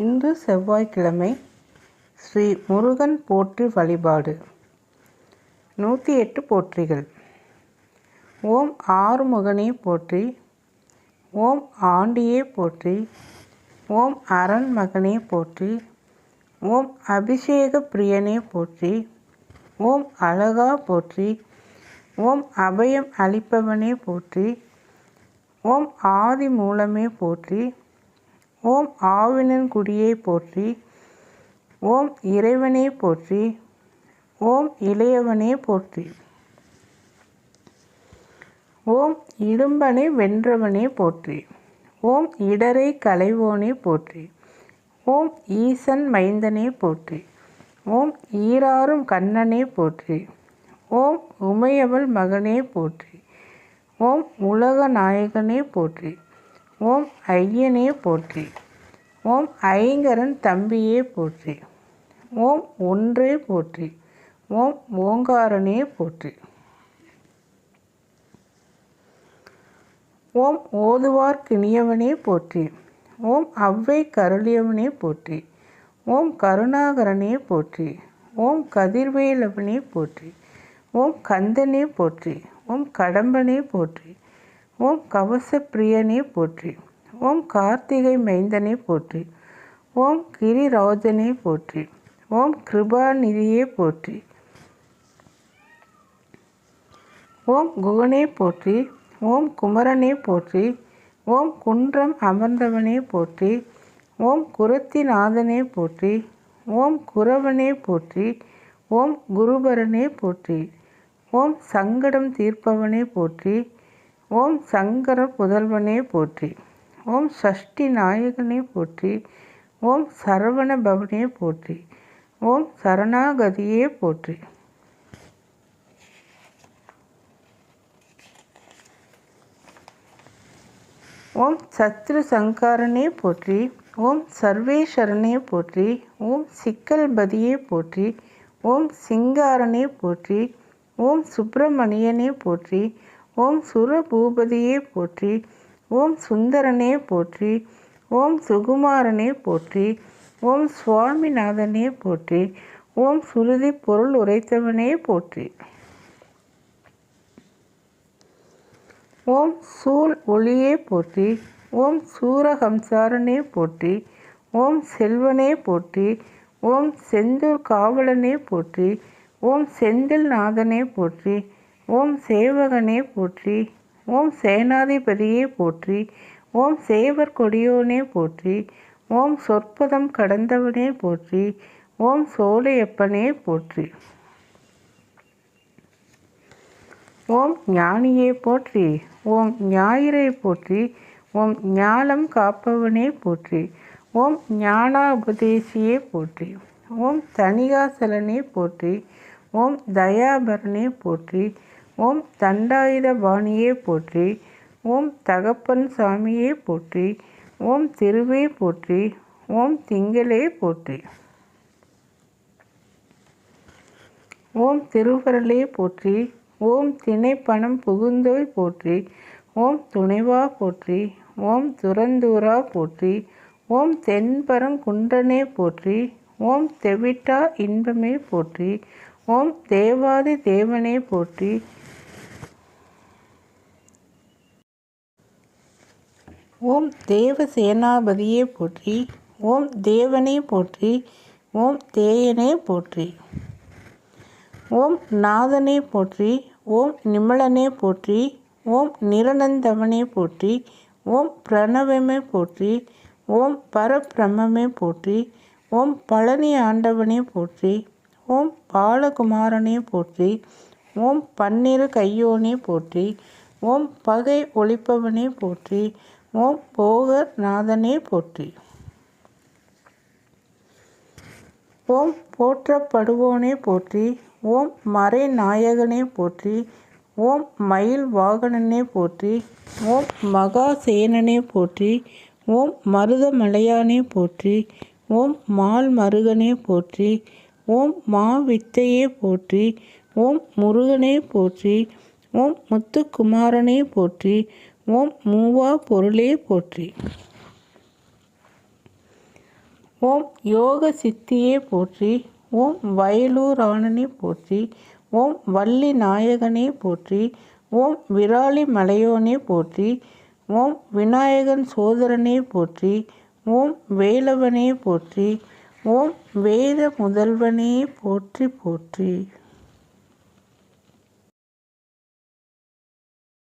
இன்று செவ்வாய்க்கிழமை. ஸ்ரீ முருகன் போற்றி வழிபாடு. 108 போற்றிகள். ஓம் ஆறுமுகனே போற்றி. ஓம் ஆண்டியே போற்றி. ஓம் அரண்மகனே போற்றி. ஓம் அபிஷேக பிரியனே போற்றி. ஓம் அழகா போற்றி. ஓம் அபயம் அளிப்பவனே போற்றி. ஓம் ஆதி மூலமே போற்றி. ஓம் ஆவினன்குடியே போற்றி. ஓம் இறைவனே போற்றி. ஓம் இளையவனே போற்றி. ஓம் இடும்பனை வென்றவனே போற்றி. ஓம் இடரை களைவோனே போற்றி. ஓம் ஈசன் மைந்தனே போற்றி. ஓம் ஈராறும் கண்ணனே போற்றி. ஓம் உமையவள் மகனே போற்றி. ஓம் உலக நாயகனே போற்றி. ஓம் ஐயனே போற்றி. ஓம் ஐங்கரன் தம்பியே போற்றி. ஓம் ஒன்றே போற்றி. ஓம் ஓங்காரனே போற்றி. ஓம் ஓதுவார்க்கினியவனே போற்றி. ஓம் அவ்வை கருளியவனே போற்றி. ஓம் கருணாகரனே போற்றி. ஓம் கதிர்வேலவனே போற்றி. ஓம் கந்தனே போற்றி. ஓம் கடம்பனே போற்றி. ஓம் கவசப்பிரியனே போற்றி. ஓம் கார்த்திகை மைந்தனே போற்றி. ஓம் கிரிராஜனே போற்றி. ஓம் கிருபாநிதியே போற்றி. ஓம் குகனே போற்றி. ஓம் குமரனே போற்றி. ஓம் குன்றம் அமர்ந்தவனே போற்றி. ஓம் குரத்திநாதனே போற்றி. ஓம் குரவனே போற்றி. ஓம் குருபரனே போற்றி. ஓம் சங்கடம் தீர்ப்பவனே போற்றி. ஓம் சங்கர புதல்வனே போற்றி. ஓம் சஷ்டி நாயகனே போற்றி. ஓம் சரவண பவனே போற்றி. ஓம் சரணாகதியே போற்றி. ஓம் சத்ரு சங்காரனே போற்றி. ஓம் சர்வேஸ்வரனே போற்றி. ஓம் சிக்கல்பதியே போற்றி. ஓம் சிங்காரனே போற்றி. ஓம் சுப்பிரமணியனே போற்றி. ஓம் சுரபூபதியே போற்றி. ஓம் சுந்தரனே போற்றி. ஓம் சுகுமாரனே போற்றி. ஓம் சுவாமிநாதனே போற்றி. ஓம் சுருதி பொருள் உரைத்தவனே போற்றி. ஓம் சூழ் ஒளியே போற்றி. ஓம் சூரகம்சாரனே போற்றி. ஓம் செல்வனே போற்றி. ஓம் செந்தூர் காவலனே போற்றி. ஓம் செந்தில் நாதனே போற்றி. ஓம் சேவகனே போற்றி. ஓம் சேனாதிபதியே போற்றி. ஓம் சேவர் கொடியோனே போற்றி. ஓம் சொற்பதம் கடந்தவனே போற்றி. ஓம் சோலையப்பனே போற்றி. ஓம் ஞானியே போற்றி. ஓம் ஞாயிறை போற்றி. ஓம் ஞாலம் காப்பவனே போற்றி. ஓம் ஞானாபதேசியே போற்றி. ஓம் தணிகாசலனே போற்றி. ஓம் தயாபரனே போற்றி. ஓம் தண்டாயுத பாணியே போற்றி. ஓம் தகப்பன் சாமியே போற்றி. ஓம் திருவே போற்றி. ஓம் திங்களே போற்றி. ஓம் திருவருளே போற்றி. ஓம் திணைப்பணம் புகுந்தோய் போற்றி. ஓம் துணைவா போற்றி. ஓம் துறந்தூரா போற்றி. ஓம் தென்பரங்குன்றனே போற்றி. ஓம் தெவிட்டா இன்பமே போற்றி. ஓம் தேவாதி தேவனே போற்றி. ஓம் தேவசேனாபதியே போற்றி. ஓம் தேவனே போற்றி. ஓம் தேயனே போற்றி. ஓம் நாதனே போற்றி. ஓம் நிமலனே போற்றி. ஓம் நிரனந்தவனே போற்றி. ஓம் பிரணவமே போற்றி. ஓம் பரபிரம்மே போற்றி. ஓம் பழனி ஆண்டவனே போற்றி. ஓம் பாலகுமாரனே போற்றி. ஓம் பன்னிரு கையோனே போற்றி. ஓம் பகை ஒழிப்பவனே போற்றி. ஓம் போகர் நாதனே போற்றி. ஓம் போற்றப்படுவோனே போற்றி. ஓம் மறை நாயகனே போற்றி. ஓம் மயில் வாகனனே போற்றி. ஓம் மகாசேனனே போற்றி. ஓம் மருதமலையானே போற்றி. ஓம் மால் மருகனே போற்றி. ஓம் மாவித்தையே போற்றி. ஓம் முருகனே போற்றி. ஓம் முத்துக்குமாரனே போற்றி. ஓம் மூவா பொருளே போற்றி. ஓம் யோக சித்தியே போற்றி. ஓம் வயலூர் ஆனனே போற்றி. ஓம் வள்ளி நாயகனே போற்றி. ஓம் விராலி மலையோனே போற்றி. ஓம் விநாயகன் சோதரனே போற்றி. ஓம் வேலவனே போற்றி. ஓம் வேத முதல்வனே போற்றி போற்றி.